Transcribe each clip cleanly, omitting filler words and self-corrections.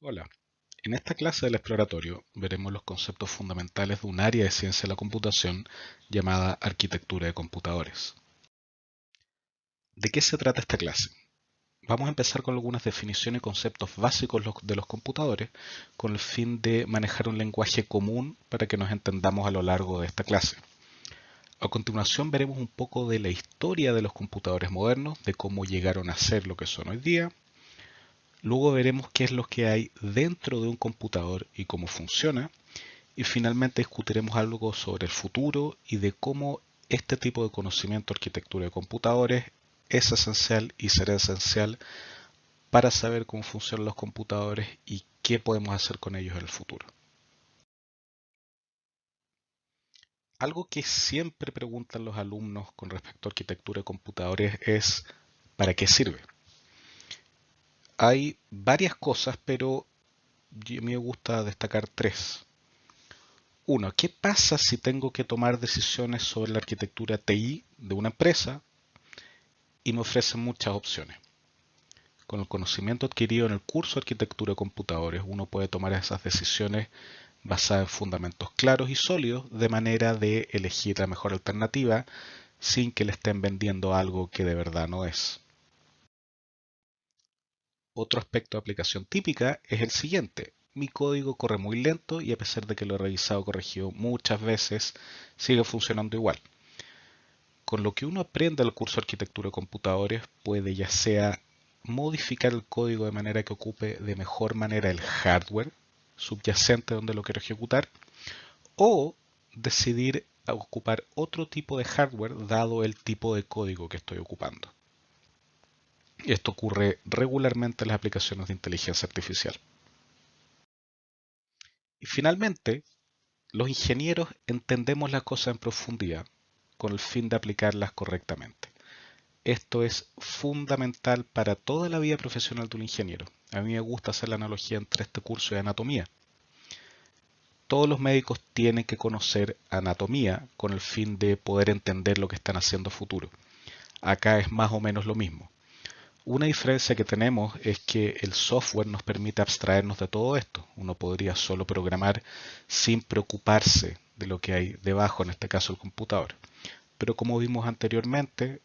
Hola, en esta clase del exploratorio veremos los conceptos fundamentales de un área de ciencia de la computación llamada arquitectura de computadores. ¿De qué se trata esta clase? Vamos a empezar con algunas definiciones y conceptos básicos de los computadores con el fin de manejar un lenguaje común para que nos entendamos a lo largo de esta clase. A continuación veremos un poco de la historia de los computadores modernos, de cómo llegaron a ser lo que son hoy día. Luego veremos qué es lo que hay dentro de un computador y cómo funciona. Y finalmente discutiremos algo sobre el futuro y de cómo este tipo de conocimiento de arquitectura de computadores es esencial y será esencial para saber cómo funcionan los computadores y qué podemos hacer con ellos en el futuro. Algo que siempre preguntan los alumnos con respecto a arquitectura de computadores es ¿para qué sirve? Hay varias cosas, pero a mí me gusta destacar tres. Uno, ¿qué pasa si tengo que tomar decisiones sobre la arquitectura TI de una empresa y me ofrecen muchas opciones? Con el conocimiento adquirido en el curso de arquitectura de computadores, uno puede tomar esas decisiones basadas en fundamentos claros y sólidos, de manera de elegir la mejor alternativa sin que le estén vendiendo algo que de verdad no es. Otro aspecto de aplicación típica es el siguiente. Mi código corre muy lento y a pesar de que lo he revisado y corregido muchas veces, sigue funcionando igual. Con lo que uno aprende al curso de arquitectura de computadores puede ya sea modificar el código de manera que ocupe de mejor manera el hardware subyacente donde lo quiero ejecutar o decidir ocupar otro tipo de hardware dado el tipo de código que estoy ocupando. Esto ocurre regularmente en las aplicaciones de inteligencia artificial. Y finalmente, los ingenieros entendemos las cosas en profundidad con el fin de aplicarlas correctamente. Esto es fundamental para toda la vida profesional de un ingeniero. A mí me gusta hacer la analogía entre este curso y anatomía. Todos los médicos tienen que conocer anatomía con el fin de poder entender lo que están haciendo a futuro. Acá es más o menos lo mismo. Una diferencia que tenemos es que el software nos permite abstraernos de todo esto. Uno podría solo programar sin preocuparse de lo que hay debajo, en este caso el computador. Pero como vimos anteriormente,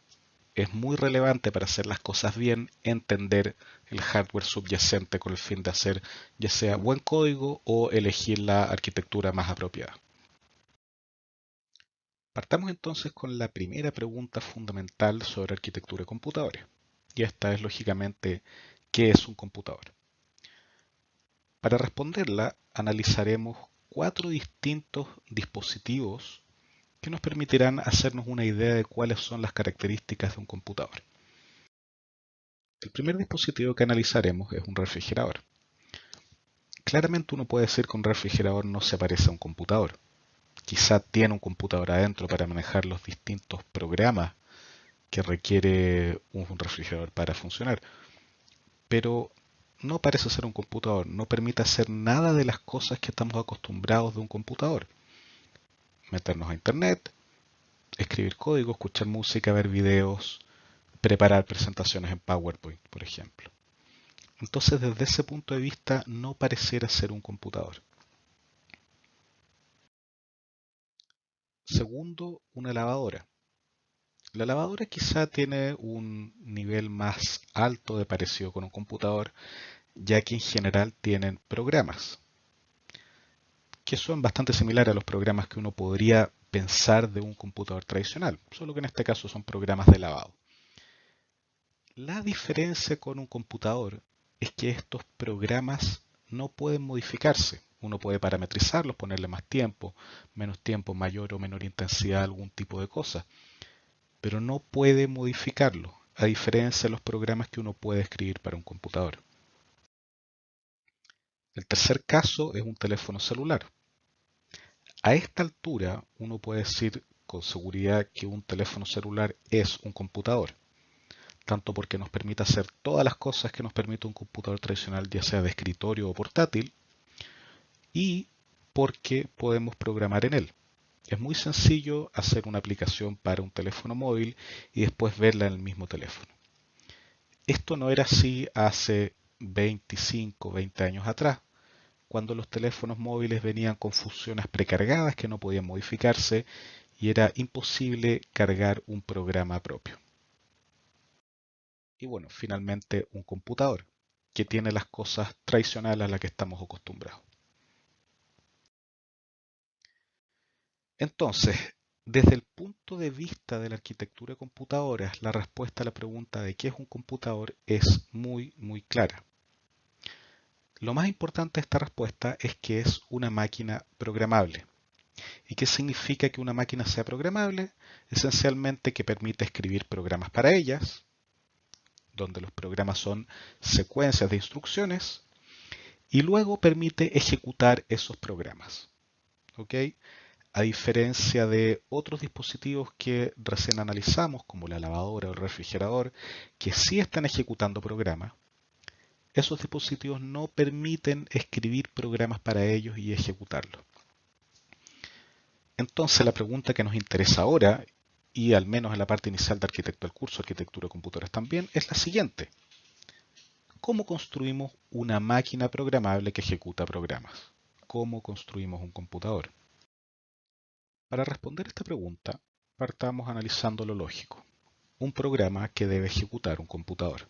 es muy relevante para hacer las cosas bien entender el hardware subyacente con el fin de hacer ya sea buen código o elegir la arquitectura más apropiada. Partamos entonces con la primera pregunta fundamental sobre arquitectura de computadores. Y esta es lógicamente, ¿qué es un computador? Para responderla, analizaremos cuatro distintos dispositivos que nos permitirán hacernos una idea de cuáles son las características de un computador. El primer dispositivo que analizaremos es un refrigerador. Claramente uno puede decir que un refrigerador no se parece a un computador. Quizá tiene un computador adentro para manejar los distintos programas que requiere un refrigerador para funcionar, pero no parece ser un computador, no permite hacer nada de las cosas que estamos acostumbrados de un computador. Meternos a internet, escribir código, escuchar música, ver videos, preparar presentaciones en PowerPoint, por ejemplo. Entonces, desde ese punto de vista, no pareciera ser un computador. Segundo, una lavadora. La lavadora quizá tiene un nivel más alto de parecido con un computador, ya que en general tienen programas, que son bastante similares a los programas que uno podría pensar de un computador tradicional, solo que en este caso son programas de lavado. La diferencia con un computador es que estos programas no pueden modificarse. Uno puede parametrizarlos, ponerle más menos tiempo, mayor o menor intensidad, algún tipo de cosa, pero no puede modificarlo, a diferencia de los programas que uno puede escribir para un computador. El tercer caso es un teléfono celular. A esta altura, uno puede decir con seguridad que un teléfono celular es un computador, tanto porque nos permite hacer todas las cosas que nos permite un computador tradicional, ya sea de escritorio o portátil, y porque podemos programar en él. Es muy sencillo hacer una aplicación para un teléfono móvil y después verla en el mismo teléfono. Esto no era así hace 25, 20 años atrás, cuando los teléfonos móviles venían con funciones precargadas que no podían modificarse y era imposible cargar un programa propio. Y bueno, finalmente un computador, que tiene las cosas tradicionales a las que estamos acostumbrados. Entonces, desde el punto de vista de la arquitectura de computadoras, la respuesta a la pregunta de qué es un computador es muy clara. Lo más importante de esta respuesta es que es una máquina programable. ¿Y qué significa que una máquina sea programable? Esencialmente que permite escribir programas para ellas, donde los programas son secuencias de instrucciones, y luego permite ejecutar esos programas. ¿Ok? A diferencia de otros dispositivos que recién analizamos, como la lavadora o el refrigerador, que sí están ejecutando programas, esos dispositivos no permiten escribir programas para ellos y ejecutarlos. Entonces la pregunta que nos interesa ahora, y al menos en la parte inicial de arquitectura del curso, arquitectura de computadores también, es la siguiente. ¿Cómo construimos una máquina programable que ejecuta programas? ¿Cómo construimos un computador? Para responder esta pregunta, partamos analizando lo lógico. Un programa que debe ejecutar un computador.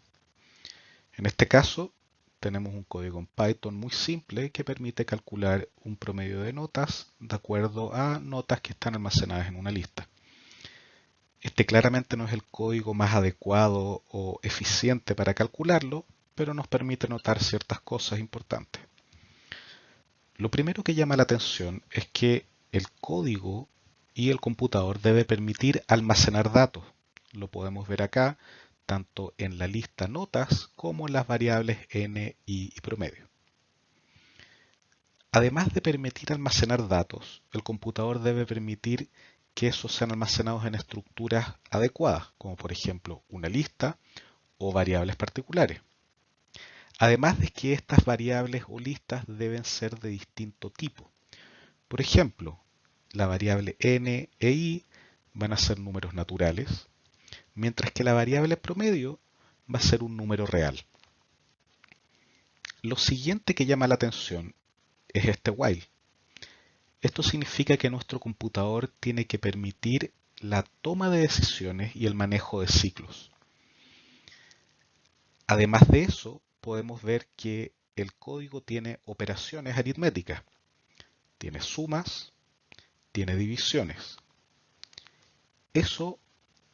En este caso, tenemos un código en Python muy simple que permite calcular un promedio de notas de acuerdo a notas que están almacenadas en una lista. Este claramente no es el código más adecuado o eficiente para calcularlo, pero nos permite notar ciertas cosas importantes. Lo primero que llama la atención es que el código y el computador debe permitir almacenar datos. Lo podemos ver acá, tanto en la lista notas como en las variables n y promedio. Además de permitir almacenar datos, el computador debe permitir que esos sean almacenados en estructuras adecuadas, como por ejemplo una lista o variables particulares. Además de que estas variables o listas deben ser de distinto tipo. Por ejemplo, la variable n e i van a ser números naturales, mientras que la variable promedio va a ser un número real. Lo siguiente que llama la atención es este while. Esto significa que nuestro computador tiene que permitir la toma de decisiones y el manejo de ciclos. Además de eso, podemos ver que el código tiene operaciones aritméticas, tiene sumas, tiene divisiones. Eso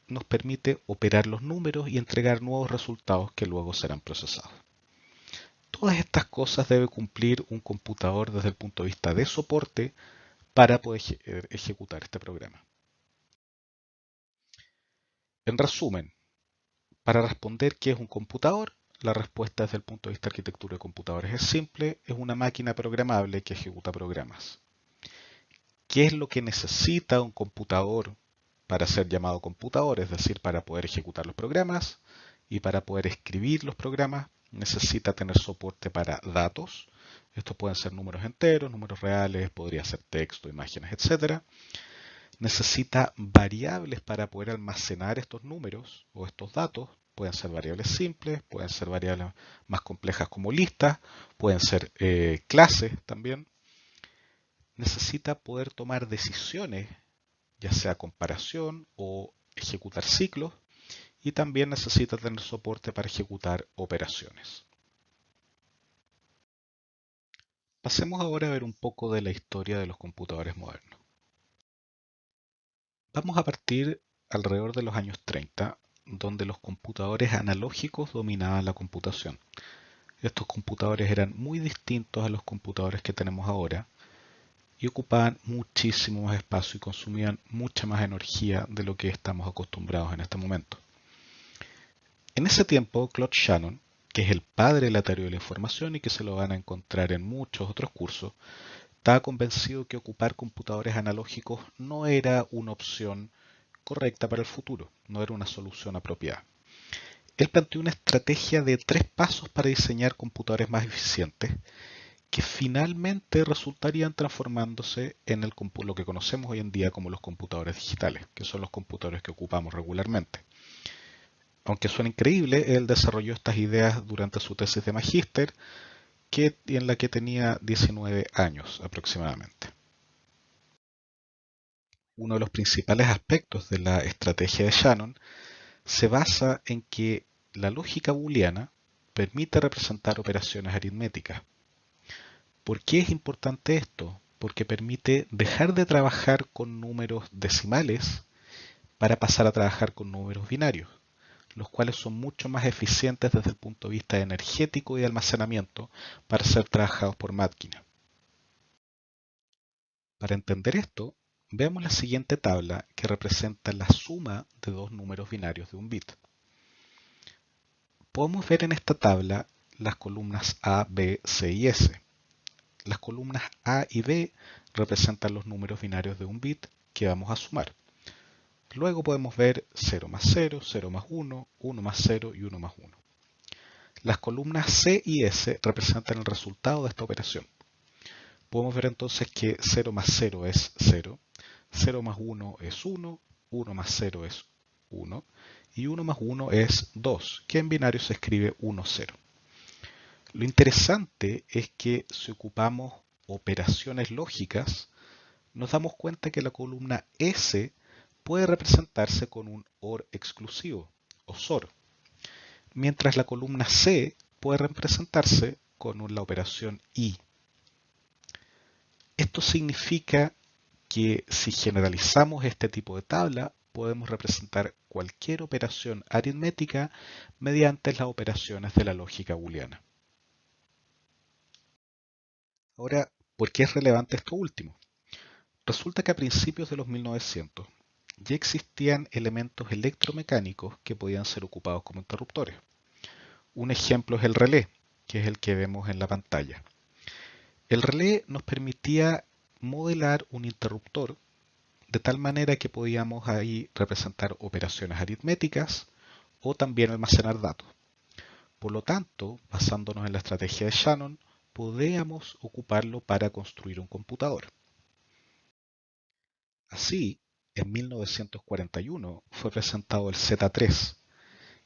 nos permite operar los números y entregar nuevos resultados que luego serán procesados. Todas estas cosas debe cumplir un computador desde el punto de vista de soporte para poder ejecutar este programa. En resumen, para responder qué es un computador, la respuesta desde el punto de vista de arquitectura de computadores es simple, es una máquina programable que ejecuta programas. ¿Qué es lo que necesita un computador para ser llamado computador? Es decir, para poder ejecutar los programas y para poder escribir los programas, necesita tener soporte para datos. Estos pueden ser números enteros, números reales, podría ser texto, imágenes, etc. Necesita variables para poder almacenar estos números o estos datos. Pueden ser variables simples, pueden ser variables más complejas como listas, pueden ser clases también. Necesita poder tomar decisiones, ya sea comparación o ejecutar ciclos, y también necesita tener soporte para ejecutar operaciones. Pasemos ahora a ver un poco de la historia de los computadores modernos. Vamos a partir alrededor de los años 30, donde los computadores analógicos dominaban la computación. Estos computadores eran muy distintos a los computadores que tenemos ahora y ocupaban muchísimo más espacio y consumían mucha más energía de lo que estamos acostumbrados en este momento. En ese tiempo, Claude Shannon, que es el padre de la teoría de la información y que se lo van a encontrar en muchos otros cursos, estaba convencido que ocupar computadores analógicos no era una opción correcta para el futuro, no era una solución apropiada. Él planteó una estrategia de 3 pasos para diseñar computadores más eficientes que finalmente resultarían transformándose en lo que conocemos hoy en día como los computadores digitales, que son los computadores que ocupamos regularmente. Aunque suena increíble, él desarrolló estas ideas durante su tesis de magíster, en la que tenía 19 años aproximadamente. Uno de los principales aspectos de la estrategia de Shannon se basa en que la lógica booleana permite representar operaciones aritméticas. ¿Por qué es importante esto? Porque permite dejar de trabajar con números decimales para pasar a trabajar con números binarios, los cuales son mucho más eficientes desde el punto de vista energético y de almacenamiento para ser trabajados por máquina. Para entender esto, veamos la siguiente tabla que representa la suma de dos números binarios de un bit. Podemos ver en esta tabla las columnas A, B, C y S. Las columnas A y B representan los números binarios de un bit que vamos a sumar. Luego podemos ver 0 más 0, 0 más 1, 1 más 0 y 1 más 1. Las columnas C y S representan el resultado de esta operación. Podemos ver entonces que 0 más 0 es 0, 0 más 1 es 1, 1 más 0 es 1 y 1 más 1 es 2, que en binario se escribe 1, 0. Lo interesante es que si ocupamos operaciones lógicas, nos damos cuenta que la columna S puede representarse con un OR exclusivo, o SOR, mientras la columna C puede representarse con la operación I. Esto significa que si generalizamos este tipo de tabla, podemos representar cualquier operación aritmética mediante las operaciones de la lógica booleana. Ahora, ¿por qué es relevante esto último? Resulta que a principios de los 1900 ya existían elementos electromecánicos que podían ser ocupados como interruptores. Un ejemplo es el relé, que es el que vemos en la pantalla. El relé nos permitía modelar un interruptor de tal manera que podíamos ahí representar operaciones aritméticas o también almacenar datos. Por lo tanto, basándonos en la estrategia de Shannon, podíamos ocuparlo para construir un computador. Así, en 1941 fue presentado el Z3,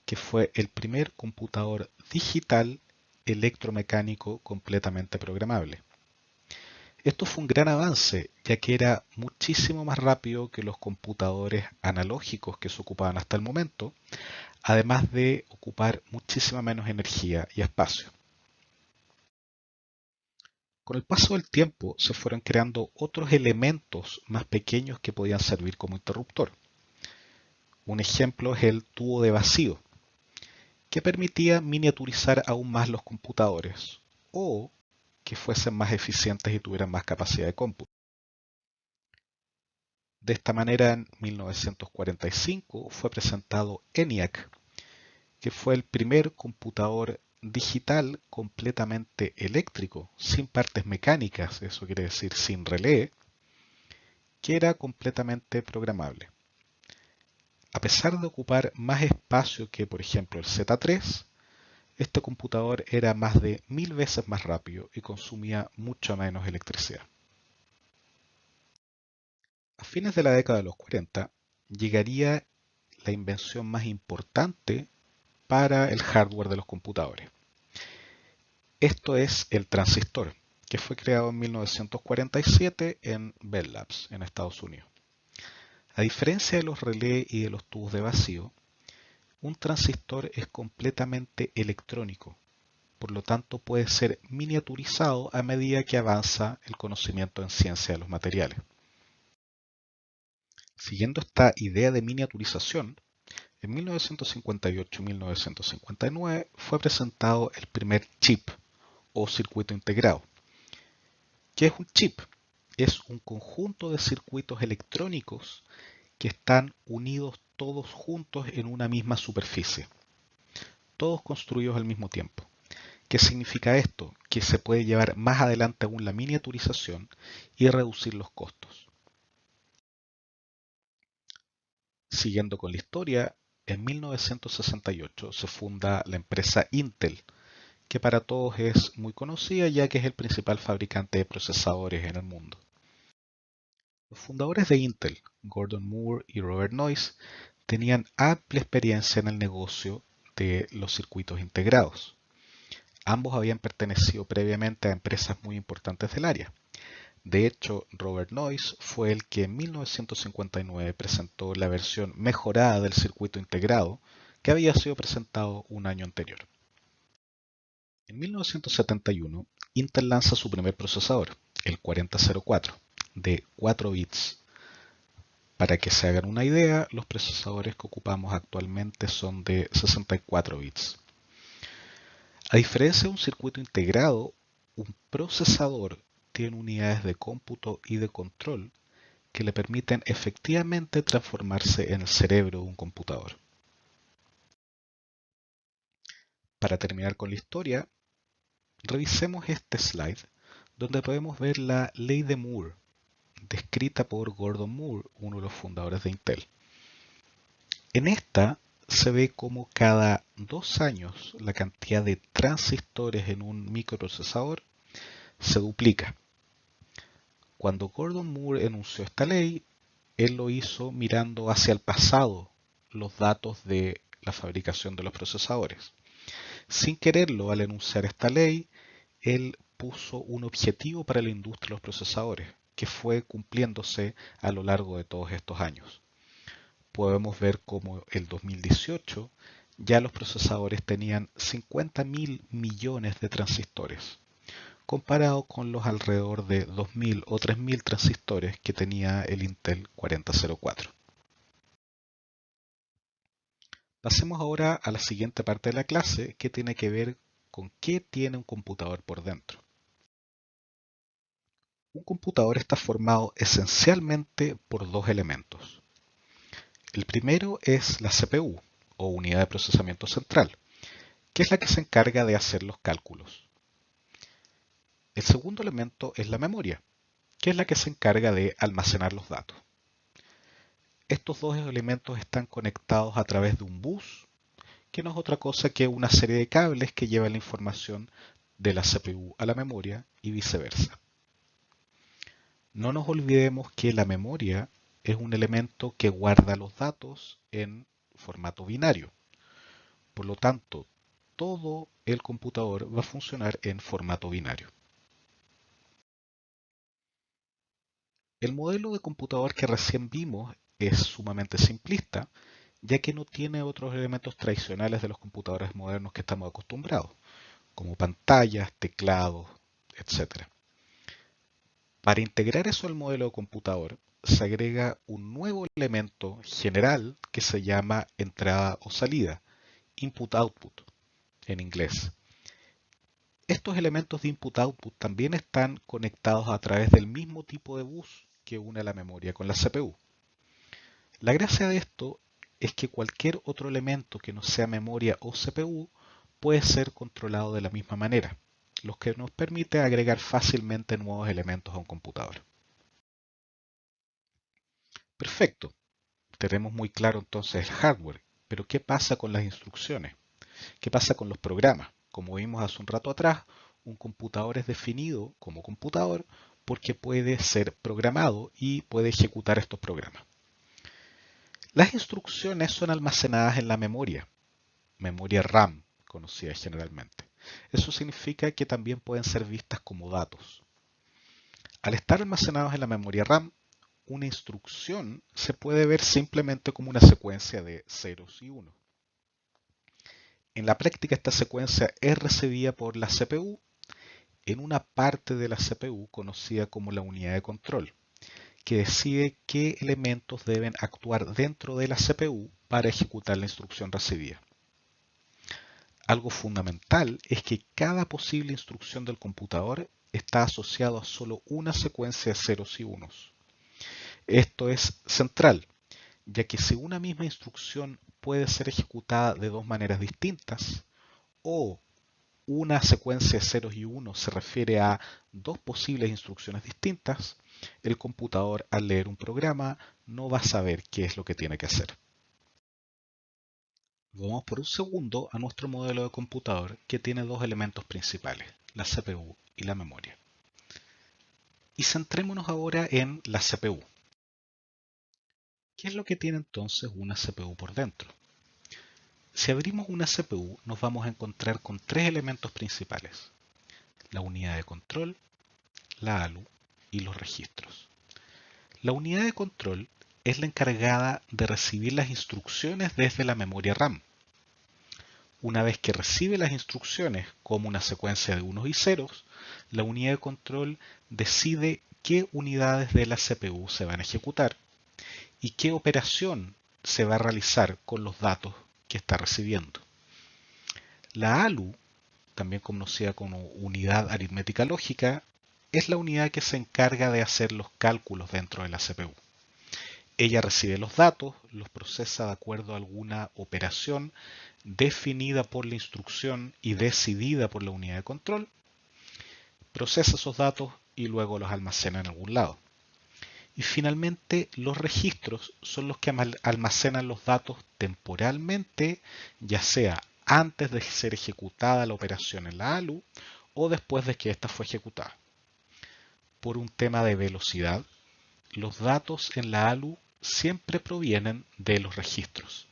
que fue el primer computador digital electromecánico completamente programable. Esto fue un gran avance, ya que era muchísimo más rápido que los computadores analógicos que se ocupaban hasta el momento, además de ocupar muchísima menos energía y espacio. Con el paso del tiempo se fueron creando otros elementos más pequeños que podían servir como interruptor. Un ejemplo es el tubo de vacío, que permitía miniaturizar aún más los computadores o que fuesen más eficientes y tuvieran más capacidad de cómputo. De esta manera, en 1945 fue presentado ENIAC, que fue el primer computador digital completamente eléctrico, sin partes mecánicas, eso quiere decir sin relé, que era completamente programable. A pesar de ocupar más espacio que, por ejemplo, el Z3, este computador era más de 1000 veces más rápido y consumía mucha menos electricidad. A fines de la década de los 40 llegaría la invención más importante para el hardware de los computadores. Esto es el transistor, que fue creado en 1947 en Bell Labs, en Estados Unidos. A diferencia de los relés y de los tubos de vacío, un transistor es completamente electrónico, por lo tanto puede ser miniaturizado a medida que avanza el conocimiento en ciencia de los materiales. Siguiendo esta idea de miniaturización, en 1958 y 1959 fue presentado el primer chip o circuito integrado. ¿Qué es un chip? Es un conjunto de circuitos electrónicos que están unidos todos juntos en una misma superficie, todos construidos al mismo tiempo. ¿Qué significa esto? Que se puede llevar más adelante aún la miniaturización y reducir los costos. Siguiendo con la historia, en 1968 se funda la empresa Intel, que para todos es muy conocida ya que es el principal fabricante de procesadores en el mundo. Los fundadores de Intel, Gordon Moore y Robert Noyce, tenían amplia experiencia en el negocio de los circuitos integrados. Ambos habían pertenecido previamente a empresas muy importantes del área. De hecho, Robert Noyce fue el que en 1959 presentó la versión mejorada del circuito integrado que había sido presentado un año anterior. En 1971, Intel lanza su primer procesador, el 4004, de 4 bits. Para que se hagan una idea, los procesadores que ocupamos actualmente son de 64 bits. A diferencia de un circuito integrado, un procesador tiene unidades de cómputo y de control que le permiten efectivamente transformarse en el cerebro de un computador. Para terminar con la historia, revisemos este slide donde podemos ver la ley de Moore, descrita por Gordon Moore, uno de los fundadores de Intel. En esta se ve como cada 2 años la cantidad de transistores en un microprocesador se duplica. Cuando Gordon Moore enunció esta ley, él lo hizo mirando hacia el pasado los datos de la fabricación de los procesadores. Sin quererlo, al enunciar esta ley, él puso un objetivo para la industria de los procesadores, que fue cumpliéndose a lo largo de todos estos años. Podemos ver cómo el 2018 ya los procesadores tenían 50.000 millones de transistores, comparado con los alrededor de 2.000 o 3.000 transistores que tenía el Intel 4004. Pasemos ahora a la siguiente parte de la clase, que tiene que ver con qué tiene un computador por dentro. Un computador está formado esencialmente por 2 elementos. El primero es la CPU, o unidad de procesamiento central, que es la que se encarga de hacer los cálculos. El segundo elemento es la memoria, que es la que se encarga de almacenar los datos. Estos 2 elementos están conectados a través de un bus, que no es otra cosa que una serie de cables que llevan la información de la CPU a la memoria y viceversa. No nos olvidemos que la memoria es un elemento que guarda los datos en formato binario. Por lo tanto, todo el computador va a funcionar en formato binario. El modelo de computador que recién vimos es sumamente simplista, ya que no tiene otros elementos tradicionales de los computadores modernos que estamos acostumbrados, como pantallas, teclados, etc. Para integrar eso al modelo de computador, se agrega un nuevo elemento general que se llama entrada o salida, input-output en inglés. Estos elementos de input-output también están conectados a través del mismo tipo de bus que une la memoria con la CPU. La gracia de esto es que cualquier otro elemento que no sea memoria o CPU puede ser controlado de la misma manera, lo que nos permite agregar fácilmente nuevos elementos a un computador. Perfecto, tenemos muy claro entonces el hardware, pero ¿qué pasa con las instrucciones? ¿Qué pasa con los programas? Como vimos hace un rato atrás, un computador es definido como computador porque puede ser programado y puede ejecutar estos programas. Las instrucciones son almacenadas en la memoria RAM, conocida generalmente. Eso significa que también pueden ser vistas como datos. Al estar almacenados en la memoria RAM, una instrucción se puede ver simplemente como una secuencia de ceros y unos. En la práctica, esta secuencia es recibida por la CPU en una parte de la CPU conocida como la unidad de control, que decide qué elementos deben actuar dentro de la CPU para ejecutar la instrucción recibida. Algo fundamental es que cada posible instrucción del computador está asociado a solo una secuencia de ceros y unos. Esto es central, ya que si una misma instrucción puede ser ejecutada de 2 maneras distintas, o una secuencia de ceros y unos se refiere a 2 posibles instrucciones distintas, el computador al leer un programa no va a saber qué es lo que tiene que hacer. Vamos por un segundo a nuestro modelo de computador que tiene 2 elementos principales, la CPU y la memoria. Y centrémonos ahora en la CPU. ¿Qué es lo que tiene entonces una CPU por dentro? Si abrimos una CPU nos vamos a encontrar con tres elementos principales: la unidad de control, la ALU y los registros. La unidad de control es la encargada de recibir las instrucciones desde la memoria RAM. Una vez que recibe las instrucciones como una secuencia de unos y ceros, la unidad de control decide qué unidades de la CPU se van a ejecutar y qué operación se va a realizar con los datos que está recibiendo. La ALU, también conocida como unidad aritmética lógica, es la unidad que se encarga de hacer los cálculos dentro de la CPU. Ella recibe los datos, los procesa de acuerdo a alguna operación definida por la instrucción y decidida por la unidad de control, procesa esos datos y luego los almacena en algún lado. Y finalmente los registros son los que almacenan los datos temporalmente, ya sea antes de ser ejecutada la operación en la ALU o después de que ésta fue ejecutada. Por un tema de velocidad, los datos en la ALU siempre provienen de los registros.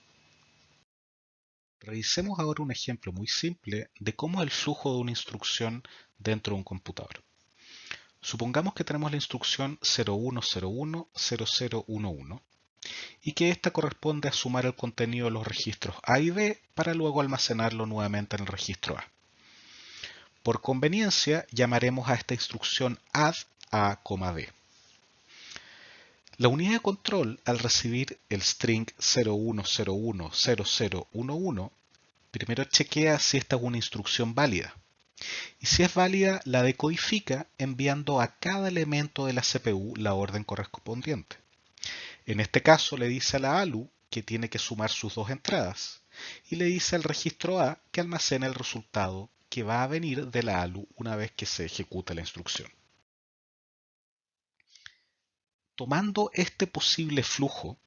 Revisemos ahora un ejemplo muy simple de cómo es el flujo de una instrucción dentro de un computador. Supongamos que tenemos la instrucción 01010011 y que ésta corresponde a sumar el contenido de los registros A y B para luego almacenarlo nuevamente en el registro A. Por conveniencia, llamaremos a esta instrucción add A, B. La unidad de control, al recibir el string 01010011, primero chequea si esta es una instrucción válida. Y si es válida, la decodifica enviando a cada elemento de la CPU la orden correspondiente. En este caso le dice a la ALU que tiene que sumar sus dos entradas y le dice al registro A que almacena el resultado que va a venir de la ALU una vez que se ejecute la instrucción. Tomando este posible flujo,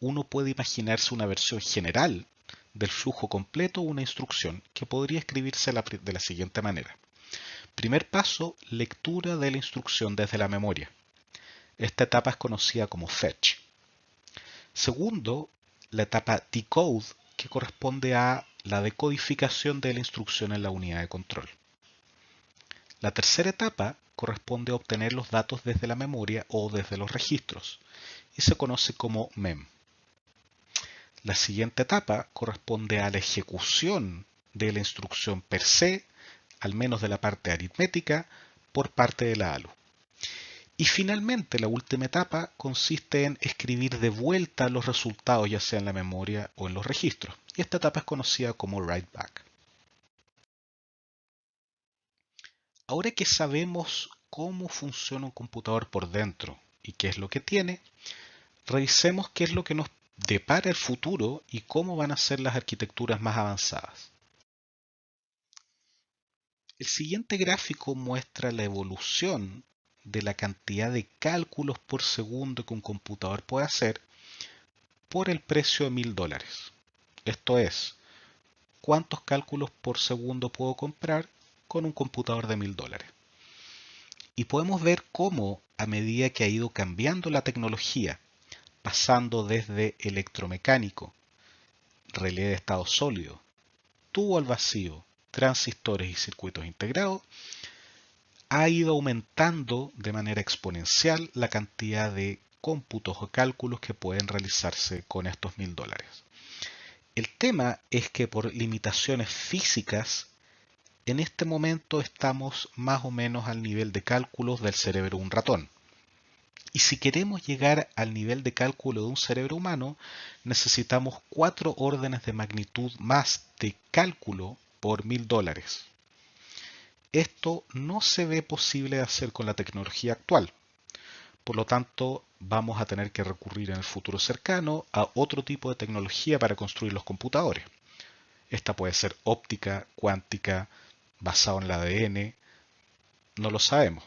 uno puede imaginarse una versión general del flujo completo de una instrucción que podría escribirse de la siguiente manera. Primer paso, lectura de la instrucción desde la memoria. Esta etapa es conocida como fetch. Segundo, la etapa decode, que corresponde a la decodificación de la instrucción en la unidad de control. La tercera etapa corresponde a obtener los datos desde la memoria o desde los registros y se conoce como mem. La siguiente etapa corresponde a la ejecución de la instrucción per se, al menos de la parte aritmética, por parte de la ALU. Y finalmente, la última etapa consiste en escribir de vuelta los resultados, ya sea en la memoria o en los registros. Y esta etapa es conocida como write back. Ahora que sabemos cómo funciona un computador por dentro y qué es lo que tiene, revisemos qué es lo que nos depara el futuro y cómo van a ser las arquitecturas más avanzadas. El siguiente gráfico muestra la evolución de la cantidad de cálculos por segundo que un computador puede hacer por el precio de $1000. Esto es, ¿cuántos cálculos por segundo puedo comprar con un computador de $1000? Y podemos ver cómo, a medida que ha ido cambiando la tecnología, pasando desde electromecánico, relé de estado sólido, tubo al vacío, transistores y circuitos integrados, ha ido aumentando de manera exponencial la cantidad de cómputos o cálculos que pueden realizarse con estos $1000. El tema es que por limitaciones físicas, en este momento estamos más o menos al nivel de cálculos del cerebro de un ratón. Y si queremos llegar al nivel de cálculo de un cerebro humano, necesitamos 4 órdenes de magnitud más de cálculo por $1000. Esto no se ve posible de hacer con la tecnología actual. Por lo tanto, vamos a tener que recurrir en el futuro cercano a otro tipo de tecnología para construir los computadores. Esta puede ser óptica, cuántica, basada en el ADN, no lo sabemos.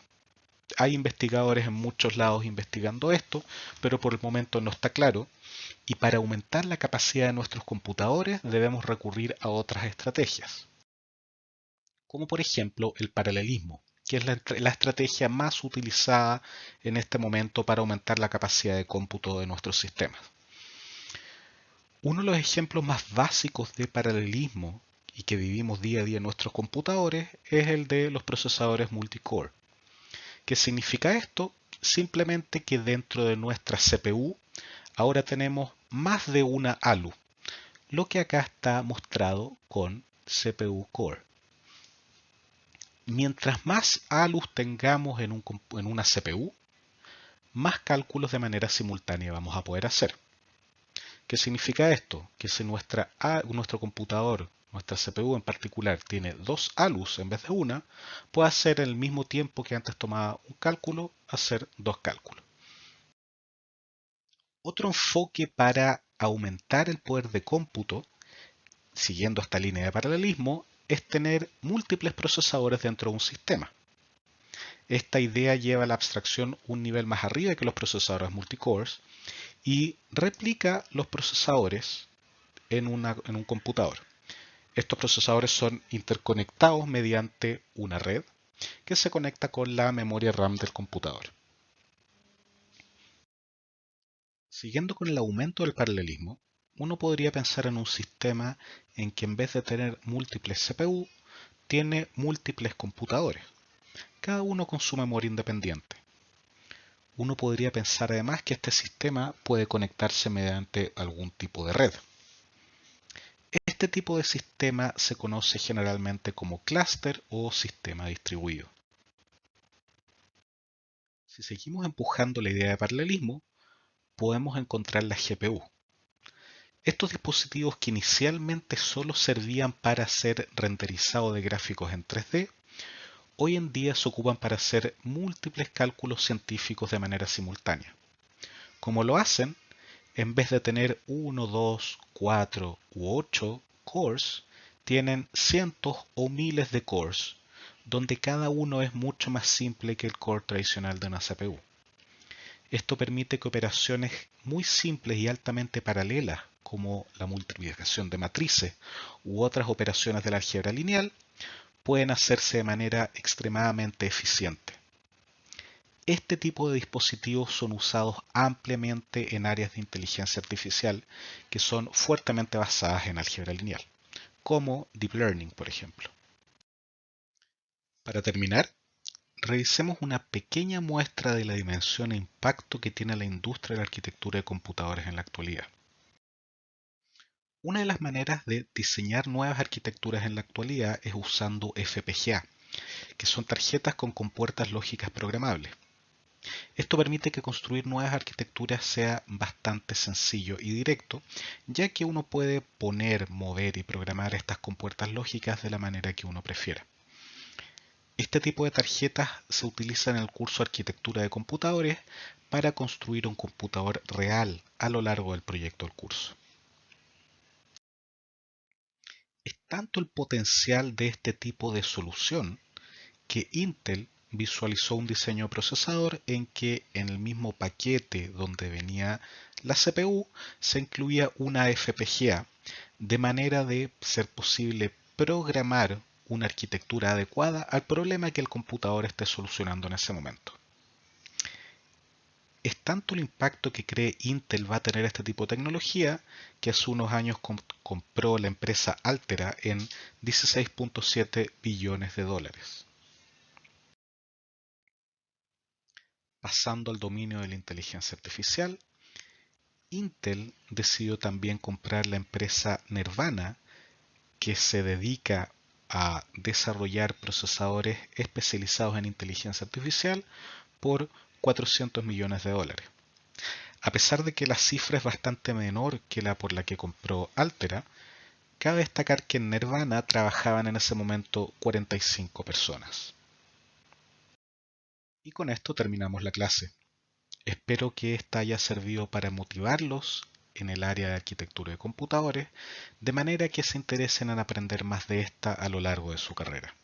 Hay investigadores en muchos lados investigando esto, pero por el momento no está claro. Y para aumentar la capacidad de nuestros computadores debemos recurrir a otras estrategias, como por ejemplo el paralelismo, que es la estrategia más utilizada en este momento para aumentar la capacidad de cómputo de nuestros sistemas. Uno de los ejemplos más básicos de paralelismo y que vivimos día a día en nuestros computadores es el de los procesadores multicore. ¿Qué significa esto? Simplemente que dentro de nuestra CPU ahora tenemos más de una ALU, lo que acá está mostrado con CPU Core. Mientras más ALUs tengamos en una CPU, más cálculos de manera simultánea vamos a poder hacer. ¿Qué significa esto? Que si nuestro computador, nuestra CPU en particular, tiene dos ALUs en vez de una, puede hacer en el mismo tiempo que antes tomaba un cálculo, hacer dos cálculos. Otro enfoque para aumentar el poder de cómputo, siguiendo esta línea de paralelismo, es tener múltiples procesadores dentro de un sistema. Esta idea lleva la abstracción un nivel más arriba que los procesadores multicores y replica los procesadores en un computador. Estos procesadores son interconectados mediante una red que se conecta con la memoria RAM del computador. Siguiendo con el aumento del paralelismo, uno podría pensar en un sistema en que en vez de tener múltiples CPU, tiene múltiples computadores, cada uno con su memoria independiente. Uno podría pensar además que este sistema puede conectarse mediante algún tipo de red. Este tipo de sistema se conoce generalmente como clúster o sistema distribuido. Si seguimos empujando la idea de paralelismo, podemos encontrar la GPU. Estos dispositivos que inicialmente solo servían para hacer renderizado de gráficos en 3D, hoy en día se ocupan para hacer múltiples cálculos científicos de manera simultánea. ¿Cómo lo hacen? En vez de tener 1, 2, 4 u 8 cores, tienen cientos o miles de cores, donde cada uno es mucho más simple que el core tradicional de una CPU. Esto permite que operaciones muy simples y altamente paralelas, como la multiplicación de matrices u otras operaciones de la álgebra lineal, pueden hacerse de manera extremadamente eficiente. Este tipo de dispositivos son usados ampliamente en áreas de inteligencia artificial que son fuertemente basadas en álgebra lineal, como Deep Learning, por ejemplo. Para terminar, revisemos una pequeña muestra de la dimensión e impacto que tiene la industria de la arquitectura de computadores en la actualidad. Una de las maneras de diseñar nuevas arquitecturas en la actualidad es usando FPGA, que son tarjetas con compuertas lógicas programables. Esto permite que construir nuevas arquitecturas sea bastante sencillo y directo, ya que uno puede poner, mover y programar estas compuertas lógicas de la manera que uno prefiera. Este tipo de tarjetas se utiliza en el curso Arquitectura de Computadores para construir un computador real a lo largo del proyecto del curso. Es tanto el potencial de este tipo de solución que Intel visualizó un diseño de procesador en que en el mismo paquete donde venía la CPU se incluía una FPGA de manera de ser posible programar una arquitectura adecuada al problema que el computador esté solucionando en ese momento. Es tanto el impacto que cree Intel va a tener este tipo de tecnología que hace unos años compró la empresa Altera en 16.7 billones de dólares. Pasando al dominio de la inteligencia artificial, Intel decidió también comprar la empresa Nervana, que se dedica a desarrollar procesadores especializados en inteligencia artificial por 400 millones de dólares. A pesar de que la cifra es bastante menor que la por la que compró Altera, cabe destacar que en Nervana trabajaban en ese momento 45 personas. Y con esto terminamos la clase. Espero que esta haya servido para motivarlos en el área de arquitectura de computadores, de manera que se interesen en aprender más de esta a lo largo de su carrera.